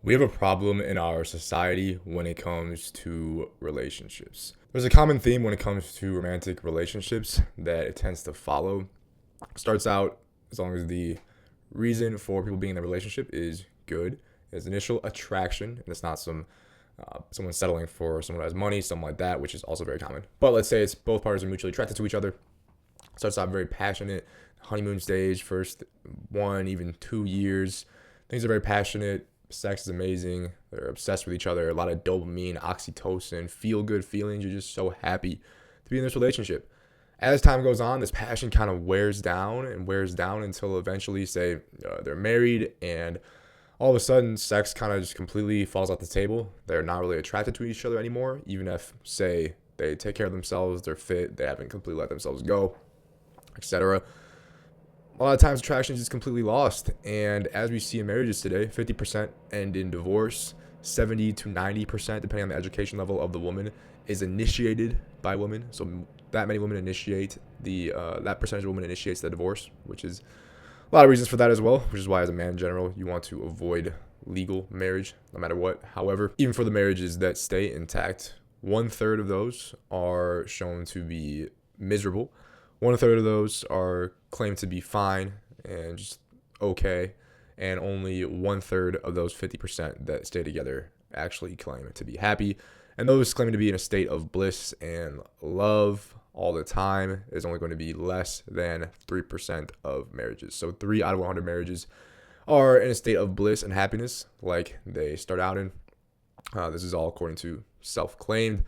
We have a problem in our society when it comes to relationships. There's a common theme when it comes to romantic relationships that it tends to follow. Starts out as long as the reason for people being in a relationship is good, is initial attraction, and it's not someone settling for someone who has money, something like that, which is also very common. But let's say it's both parties are mutually attracted to each other. Starts out very passionate, honeymoon stage, first 1, even 2 years. Things are very passionate. Sex is amazing. They're obsessed with each other. A lot of dopamine, oxytocin, feel good feelings. You're just so happy to be in this relationship. As time goes on, this passion kind of wears down and wears down until eventually, say, they're married, and all of a sudden, sex kind of just completely falls off the table. They're not really attracted to each other anymore, even if, say, they take care of themselves, they're fit, they haven't completely let themselves go, etc. A lot of times attraction is just completely lost. And as we see in marriages today, 50% end in divorce, 70 to 90%, depending on the education level of the woman, is initiated by women. So that many women initiate that percentage of women initiates the divorce, which is a lot of reasons for that as well, which is why as a man in general, you want to avoid legal marriage no matter what. However, even for the marriages that stay intact, 1/3 of those are shown to be miserable. 1/3 of those are claimed to be fine and just okay, and only 1/3 of those 50% that stay together actually claim to be happy. And those claiming to be in a state of bliss and love all the time is only going to be less than 3% of marriages. So 3 out of 100 marriages are in a state of bliss and happiness like they start out in. This is all according to self-claimed,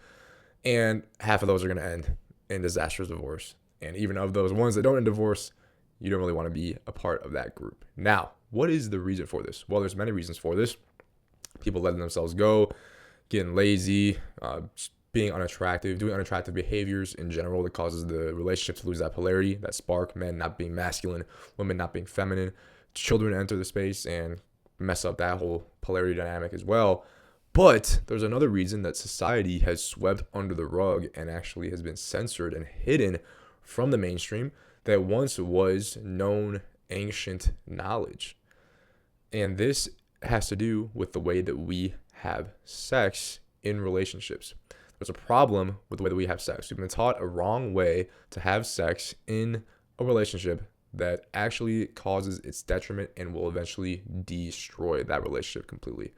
and half of those are going to end in disastrous divorce. And even of those ones that don't end in divorce, you don't really want to be a part of that group. Now, what is the reason for this? Well, there's many reasons for this. People letting themselves go, getting lazy, being unattractive, doing unattractive behaviors in general that causes the relationship to lose that polarity, that spark, men not being masculine, women not being feminine, children enter the space and mess up that whole polarity dynamic as well. But there's another reason that society has swept under the rug and actually has been censored and hidden from the mainstream that once was known ancient knowledge. And this has to do with the way that we have sex in relationships. There's a problem with the way that we have sex. We've been taught a wrong way to have sex in a relationship that actually causes its detriment and will eventually destroy that relationship completely.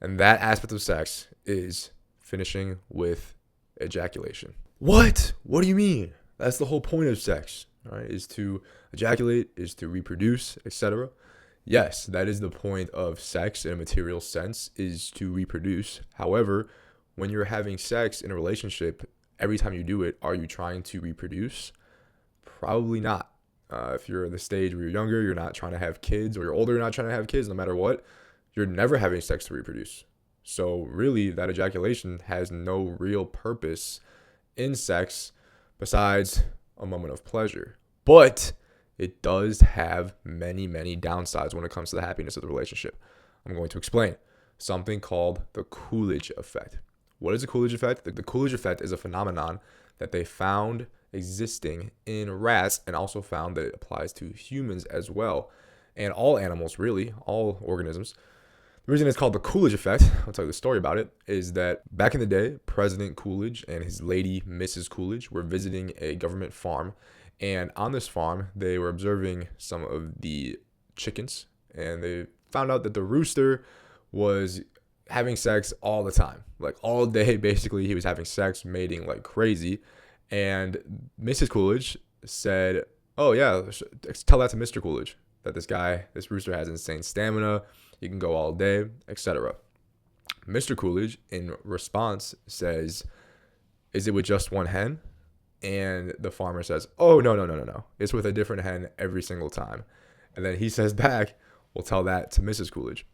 And that aspect of sex is finishing with ejaculation. What? What do you mean? That's the whole point of sex, right? Is to ejaculate, is to reproduce, etc. Yes, that is the point of sex in a material sense, is to reproduce. However, when you're having sex in a relationship, every time you do it, are you trying to reproduce? Probably not. If you're at the stage where you're younger, you're not trying to have kids, or you're older, you're not trying to have kids, no matter what, you're never having sex to reproduce. So really, that ejaculation has no real purpose in sex besides a moment of pleasure. But it does have many, many downsides when it comes to the happiness of the relationship. I'm going to explain something called the Coolidge effect. What is the Coolidge effect? The Coolidge effect is a phenomenon that they found existing in rats and also found that it applies to humans as well. And all animals, really, all organisms. The reason it's called the Coolidge effect, I'll tell you the story about it, is that back in the day, President Coolidge and his lady, Mrs. Coolidge, were visiting a government farm. And on this farm, they were observing some of the chickens. And they found out that the rooster was having sex all the time. Like all day, basically, he was having sex, mating like crazy. And Mrs. Coolidge said, oh, yeah, tell that to Mr. Coolidge, that this rooster has insane stamina. He can go all day, etc. Mr. Coolidge, in response, says, is it with just one hen? And the farmer says, oh, no. It's with a different hen every single time. And then he says back, we'll tell that to Mrs. Coolidge.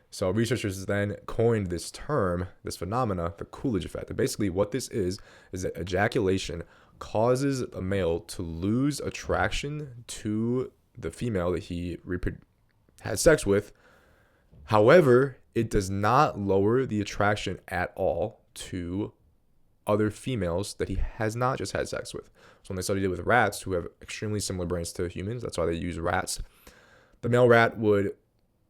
So researchers then coined this term, this phenomena, the Coolidge effect. And basically what this is that ejaculation causes a male to lose attraction to the female that he had sex with. However, it does not lower the attraction at all to other females that he has not just had sex with. So when they studied it with rats who have extremely similar brains to humans, that's why they use rats. The male rat would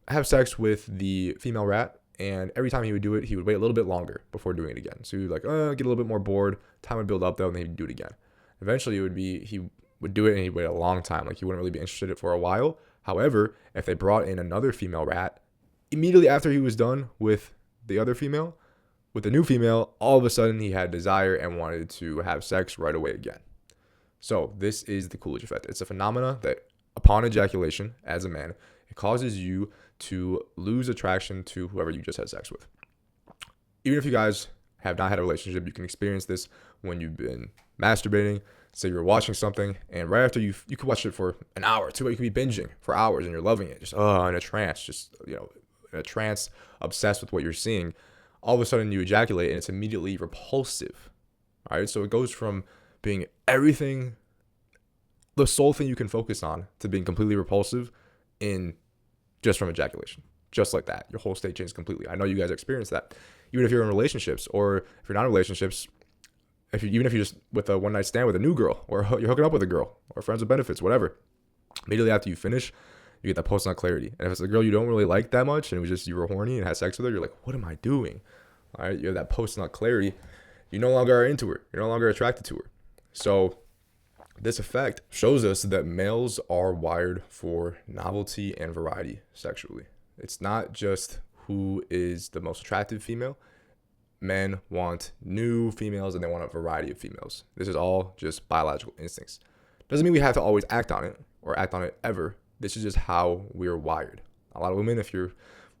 have sex with the female rat, and every time he would do it, he would wait a little bit longer before doing it again. So he would like, get a little bit more bored. Time would build up though, and then he'd do it again. Eventually, he would do it, and he'd wait a long time. Like he wouldn't really be interested in it for a while. However, if they brought in another female rat, immediately after he was done with the other female, with the new female, all of a sudden he had desire and wanted to have sex right away again. So this is the Coolidge effect. It's a phenomena that upon ejaculation, as a man, it causes you to lose attraction to whoever you just had sex with. Even if you guys have not had a relationship, you can experience this when you've been masturbating. Say you're watching something, and right after you could watch it for an hour, 2 hours, you could be binging for hours, and you're loving it, just in a trance, in a trance, obsessed with what you're seeing. All of a sudden, you ejaculate, and it's immediately repulsive. All right, so it goes from being everything, the sole thing you can focus on, to being completely repulsive in just from ejaculation. Just like that, your whole state changes completely. I know you guys experience that, even if you're in relationships, or if you're not in relationships. Even if you're just with a one night stand with a new girl, or you're hooking up with a girl, or friends with benefits, whatever. Immediately after you finish, you get that post nut clarity. And if it's a girl you don't really like that much, and it was just you were horny and had sex with her, you're like, what am I doing? All right, you have that post nut clarity. You no longer are into her. You're no longer attracted to her. So this effect shows us that males are wired for novelty and variety sexually. It's not just who is the most attractive female. Men want new females, and they want a variety of females. This is all just biological instincts. Doesn't mean we have to always act on it or act on it ever. This is just how we're wired. A lot of women, if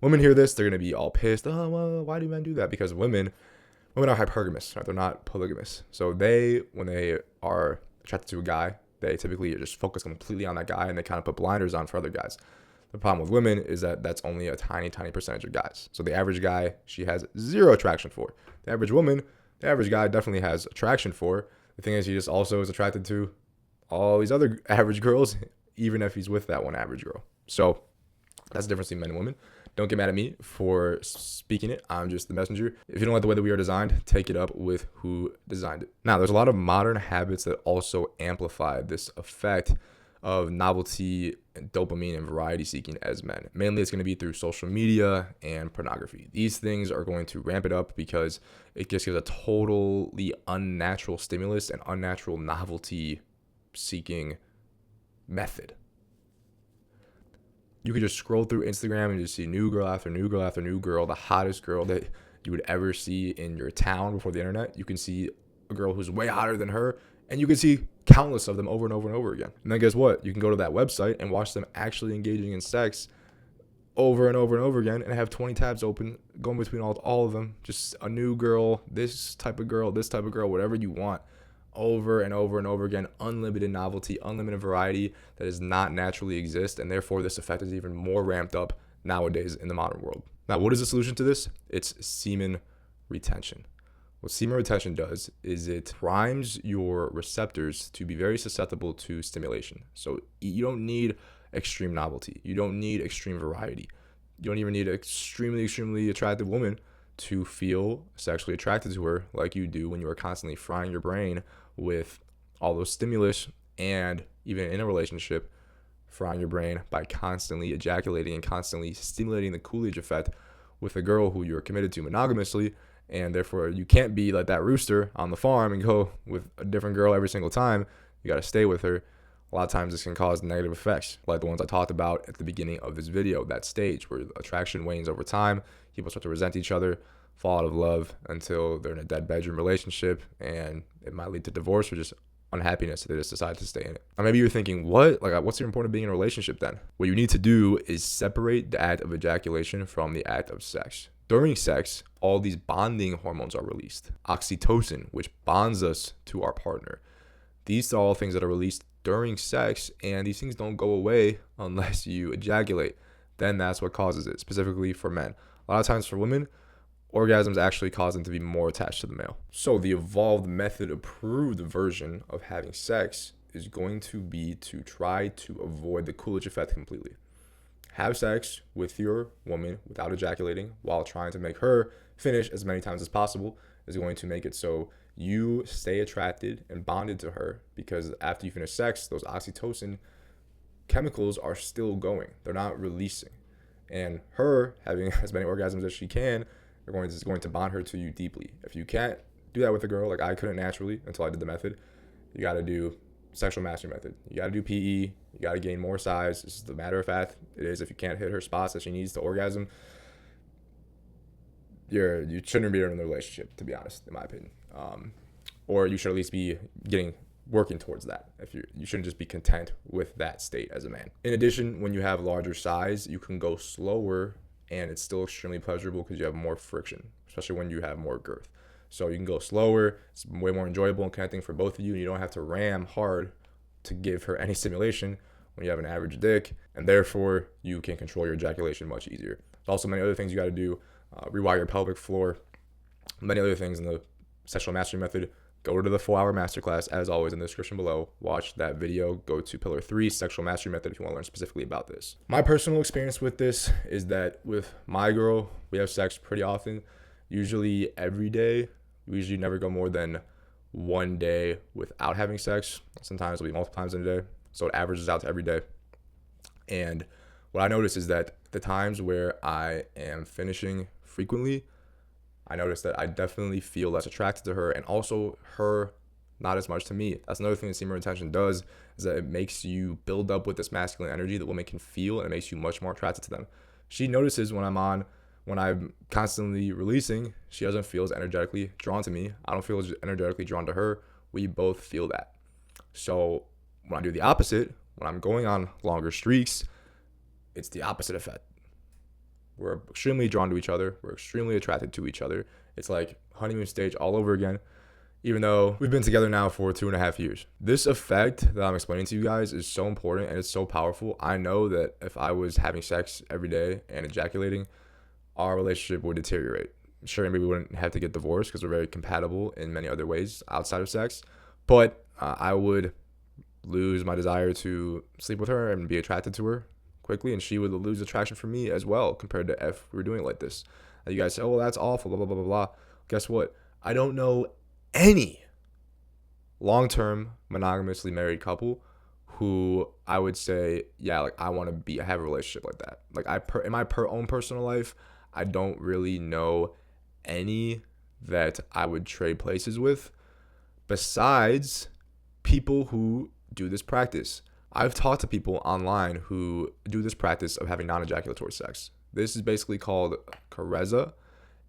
women hear this, they're going to be all pissed. Oh, well, why do men do that? Because women are hypergamous, right? They're not polygamous. So when they are attracted to a guy, they typically just focus completely on that guy, and they kind of put blinders on for other guys. The problem with women is that that's only a tiny, tiny percentage of guys. So the average guy, she has zero attraction for. The average woman, the average guy definitely has attraction for. The thing is, he just also is attracted to all these other average girls, even if he's with that one average girl. So that's the difference between men and women. Don't get mad at me for speaking it. I'm just the messenger. If you don't like the way that we are designed, take it up with who designed it. Now, there's a lot of modern habits that also amplify this effect of novelty, and dopamine, and variety seeking as men. Mainly it's going to be through social media and pornography. These things are going to ramp it up because it just gives a totally unnatural stimulus and unnatural novelty seeking method. You could just scroll through Instagram and just see new girl after new girl after new girl, the hottest girl that you would ever see in your town before the internet. You can see a girl who's way hotter than her, and you can see countless of them over and over and over again. And then guess what? You can go to that website and watch them actually engaging in sex over and over and over again, and have 20 tabs open going between all of them. Just a new girl, this type of girl, whatever you want, over and over and over again. Unlimited novelty, unlimited variety that does not naturally exist, and therefore this effect is even more ramped up nowadays in the modern world. Now, what is the solution to this? It's semen retention. What semen retention does is it primes your receptors to be very susceptible to stimulation. So you don't need extreme novelty. You don't need extreme variety. You don't even need an extremely, extremely attractive woman to feel sexually attracted to her like you do when you are constantly frying your brain with all those stimulus, and even in a relationship, frying your brain by constantly ejaculating and constantly stimulating the Coolidge effect with a girl who you're committed to monogamously. And therefore, you can't be like that rooster on the farm and go with a different girl every single time. You got to stay with her. A lot of times, this can cause negative effects, like the ones I talked about at the beginning of this video, that stage where attraction wanes over time. People start to resent each other, fall out of love until they're in a dead bedroom relationship, and it might lead to divorce or just unhappiness if they just decide to stay in it. Or maybe you're thinking, what? Like, what's the important of being in a relationship then? What you need to do is separate the act of ejaculation from the act of sex. During sex, all these bonding hormones are released. Oxytocin, which bonds us to our partner. These are all things that are released during sex, and these things don't go away unless you ejaculate. Then that's what causes it, specifically for men. A lot of times for women, orgasms actually cause them to be more attached to the male. So the evolved method approved version of having sex is going to be to try to avoid the Coolidge effect completely. Have sex with your woman without ejaculating while trying to make her finish as many times as possible is going to make it so you stay attracted and bonded to her, because after you finish sex, those oxytocin chemicals are still going. They're not releasing. And her having as many orgasms as she can is going to bond her to you deeply. If you can't do that with a girl, like I couldn't naturally until I did the method, you got to do sexual mastery method. You got to do PE. You got to gain more size. This is the matter of fact. It is. If you can't hit her spots that she needs to orgasm, you shouldn't be in the relationship, to be honest, in my opinion. Or you should at least be working towards that. If you shouldn't just be content with that state as a man. In addition, when you have larger size, you can go slower, and it's still extremely pleasurable because you have more friction, especially when you have more girth. So you can go slower. It's way more enjoyable and connecting for both of you. You don't have to ram hard to give her any stimulation when you have an average dick, and therefore you can control your ejaculation much easier. There's also many other things you got to do. Rewire your pelvic floor, many other things in the sexual mastery method. Go to the 4-hour masterclass, as always, in the description below. Watch that video. Go to Pillar 3, Sexual Mastery Method, if you want to learn specifically about this. My personal experience with this is that with my girl, we have sex pretty often, usually every day. We usually never go more than one day without having sex. Sometimes it'll be multiple times in a day, so it averages out to every day. And what I notice is that the times where I am finishing frequently, I notice that I definitely feel less attracted to her, and also her not as much to me. That's another thing that semen retention does, is that it makes you build up with this masculine energy that women can feel, and it makes you much more attracted to them. She notices when I'm constantly releasing, she doesn't feel as energetically drawn to me. I don't feel as energetically drawn to her. We both feel that. So when I do the opposite, when I'm going on longer streaks, it's the opposite effect. We're extremely drawn to each other. We're extremely attracted to each other. It's like honeymoon stage all over again, even though we've been together now for 2.5 years. This effect that I'm explaining to you guys is so important and it's so powerful. I know that if I was having sex every day and ejaculating, our relationship would deteriorate. Sure, maybe we wouldn't have to get divorced because we're very compatible in many other ways outside of sex, but I would lose my desire to sleep with her and be attracted to her quickly, and she would lose attraction for me as well compared to if we were doing it like this. You guys say, oh, well, that's awful, blah, blah, blah, blah, blah. Guess what? I don't know any long-term monogamously married couple who I would say, yeah, like I want to have a relationship like that. Like in my own personal life, I don't really know any that I would trade places with besides people who do this practice. I've talked to people online who do this practice of having non-ejaculatory sex. This is basically called kareza,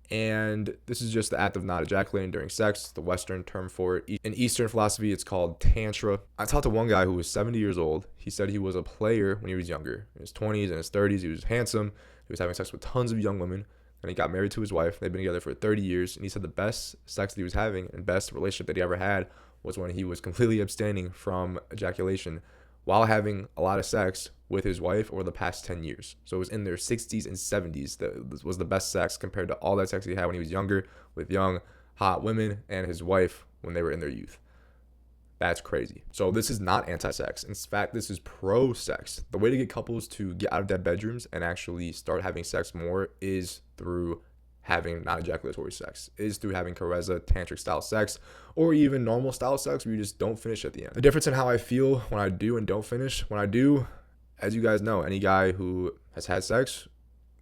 and this is just the act of not ejaculating during sex, the Western term for it. In Eastern philosophy, it's called tantra. I talked to one guy who was 70 years old. He said he was a player when he was younger. In his 20s and his 30s, he was handsome. He was having sex with tons of young women, and he got married to his wife. They've been together for 30 years, and he said the best sex that he was having and best relationship that he ever had was when he was completely abstaining from ejaculation while having a lot of sex with his wife over the past 10 years. So it was in their 60s and 70s that was the best sex compared to all that sex he had when he was younger with young, hot women and his wife when they were in their youth. That's crazy. So this is not anti-sex. In fact, this is pro-sex. The way to get couples to get out of their bedrooms and actually start having sex more is through having non-ejaculatory sex, is through having kareza, tantric style sex, or even normal style sex where you just don't finish at the end. The difference in how I feel when I do and don't finish, when I do, as you guys know, any guy who has had sex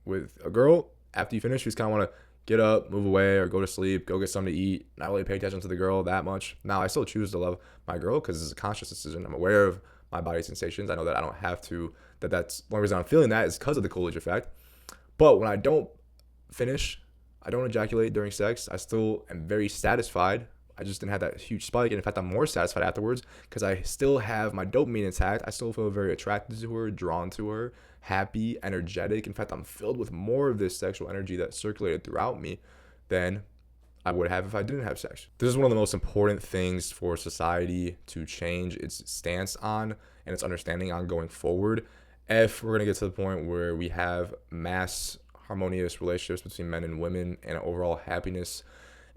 with a girl, after you finish, you just kind of want to get up, move away, or go to sleep, go get something to eat, not really pay attention to the girl that much. Now, I still choose to love my girl because it's a conscious decision. I'm aware of my body sensations. I know that I don't have to, that's the only reason I'm feeling that is because of the Coolidge effect. But when I don't finish, I don't ejaculate during sex, I still am very satisfied. I just didn't have that huge spike. And in fact, I'm more satisfied afterwards because I still have my dopamine intact. I still feel very attracted to her, drawn to her, happy, energetic. In fact, I'm filled with more of this sexual energy that circulated throughout me than I would have if I didn't have sex. This is one of the most important things for society to change its stance on and its understanding on going forward. If we're going to get to the point where we have mass harmonious relationships between men and women and overall happiness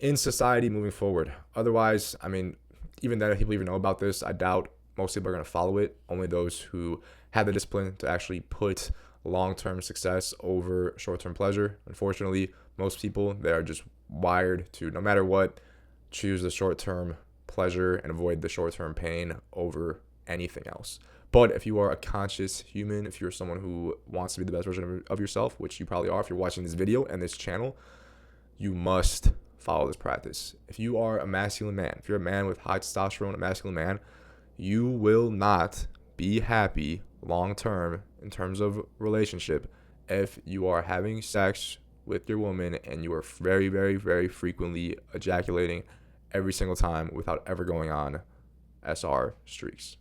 in society moving forward. Otherwise, I mean, even then, if people even know about this, I doubt most people are going to follow it. Only those who have the discipline to actually put long-term success over short-term pleasure. Unfortunately, most people, they are just wired to, no matter what, choose the short-term pleasure and avoid the short-term pain over anything else. But if you are a conscious human, if you're someone who wants to be the best version of yourself, which you probably are if you're watching this video and this channel, you must follow this practice. If you are a masculine man, if you're a man with high testosterone, a masculine man, you will not be happy long term in terms of relationship if you are having sex with your woman and you are very, very, very frequently ejaculating every single time without ever going on SR streaks.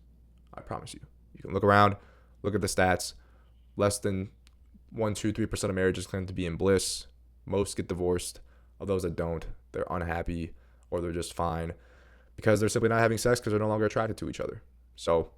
I promise you. You can look around, look at the stats. Less than 1, 2, 3% of marriages claim to be in bliss. Most get divorced. Of those that don't, they're unhappy or they're just fine because they're simply not having sex because they're no longer attracted to each other. So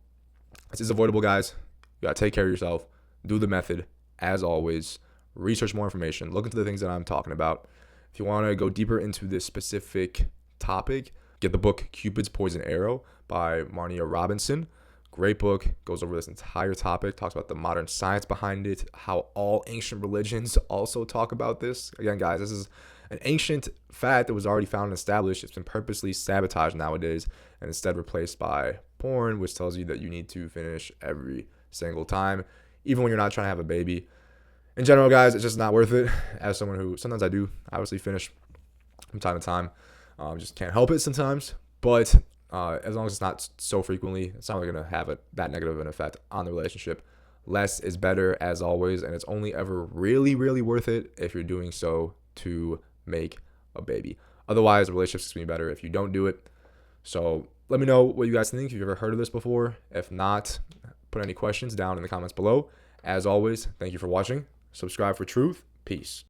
this is avoidable, guys. You got to take care of yourself. Do the method. As always, research more information. Look into the things that I'm talking about. If you want to go deeper into this specific topic, get the book Cupid's Poison Arrow by Marnia Robinson. Great book. Goes over this entire topic. Talks about the modern science behind it. How all ancient religions also talk about this. Again, guys, this is an ancient fact that was already found and established. It's been purposely sabotaged nowadays and instead replaced by porn, which tells you that you need to finish every single time, even when you're not trying to have a baby. In general, guys, it's just not worth it. As someone who sometimes I do obviously finish from time to time, just can't help it sometimes. But as long as it's not so frequently, it's not really going to have that negative of an effect on the relationship. Less is better, as always, and it's only ever really, really worth it if you're doing so to make a baby. Otherwise, relationships can be better if you don't do it. So let me know what you guys think. If you've ever heard of this before. If not, put any questions down in the comments below. As always, thank you for watching. Subscribe for truth. Peace.